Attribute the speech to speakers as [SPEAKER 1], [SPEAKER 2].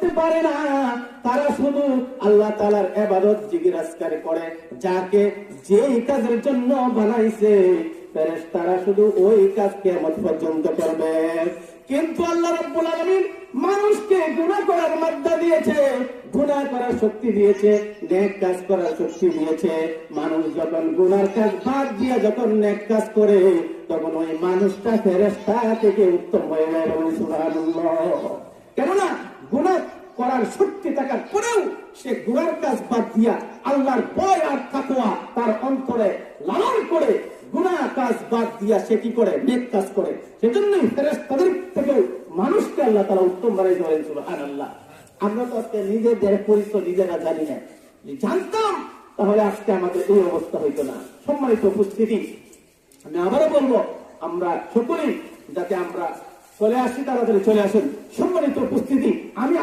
[SPEAKER 1] করতে পারে না, তারা শুধু আল্লাহ তাআলার ইবাদত জিকির আজকার করে। যাকে যেই কাজের জন্য বানাইছে ফেরেশতারা শুধু ওই কাজ কিয়ামত পর্যন্ত করবে। কিন্তু আল্লাহ রাব্বুল আলামিন মানুষকে গুনাহ করার মাত্রা দিয়েছে, গুনাহ করার শক্তি দিয়েছে, নেক কাজ করার শক্তি দিয়েছে। মানুষ যখন গুনার কাজ বাদ দিয়ে যখন নেক কাজ করে, তখন ওই মানুষটা ফেরেশতা থেকে উত্তম হয়ে যায়। সুবহানাল্লাহ। কেননা গুনাহ করার শক্তি থাকার পরেও সে গুনার কাজ বাদ দিয়া আল্লাহর ভয় আর তাকওয়া তার অন্তরে লালন করে গুনাহ কাজ বাদ দিয়া সে কি করে? নেক কাজ করে। সেজন্যই ফেরেশতাদের থেকে মানুষকে আল্লাহ তাআলা উত্তম বানাই দিলেন। সুবহানাল্লাহ। আমরা তো আজকে নিজেদের পরিচয় নিজেরা জানি না, জানতাম তাহলে আজকে আমাদের এই অবস্থা হইতো না। সম্মানিত উপস্থিতি, আমি আবারও বলবো, আমরা সকলেই যাতে আমরা চলে আসি, তাড়াতাড়ি চলে আসেন। সম্মানিত উপস্থিতি, আমি